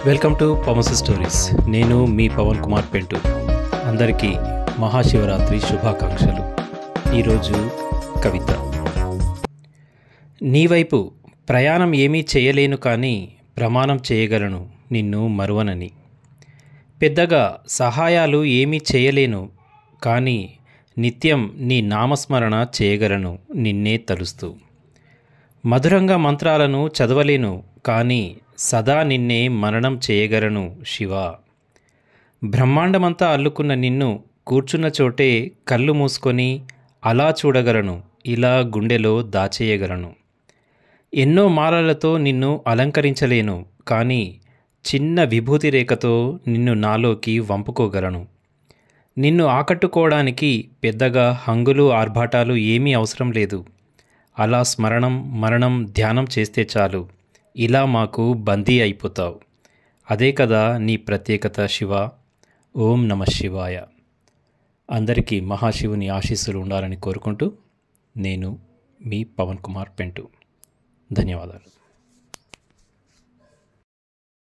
Welcome to Pavan's stories. నేను మీ పవన్ కుమార్ పెంటు. అందరికీ మహాశివరాత్రి శుభాకాంక్షలు. ఈరోజు కవిత. నీ వైపు ప్రయాణం ఏమీ చేయలేను, కానీ ప్రమాణం చేయగలను నిన్ను మరువనని. పెద్దగా సహాయాలు ఏమీ చేయలేను, కానీ నిత్యం నీ నామస్మరణ చేయగలను నిన్నే తలుస్తూ. మధురంగా మంత్రాలను చదవలేను, కానీ సదా నిన్నే మననం చేయగలను శివా. బ్రహ్మాండమంతా అల్లుకున్న నిన్ను కూర్చున్న చోటే కళ్ళు మూసుకొని అలా చూడగలను, ఇలా గుండెలో దాచేయగలను. ఎన్నో మాలలతో నిన్ను అలంకరించలేను, కానీ చిన్న విభూతి రేఖతో నిన్ను నాలోకి వంపుకోగలను. నిన్ను ఆకట్టుకోవడానికి పెద్దగా హంగులు ఆర్భాటాలు ఏమీ అవసరం లేదు. అలా స్మరణం మరణం ధ్యానం చేస్తే చాలు, ఇలా మాకు బందీ అయిపోతావు. అదే కదా నీ ప్రత్యేకత శివ. ఓం నమః శివాయ. అందరికీ మహాశివుని ఆశీస్సులు ఉండాలని కోరుకుంటూ నేను మీ పవన్ కుమార్ పెంటు. ధన్యవాదాలు.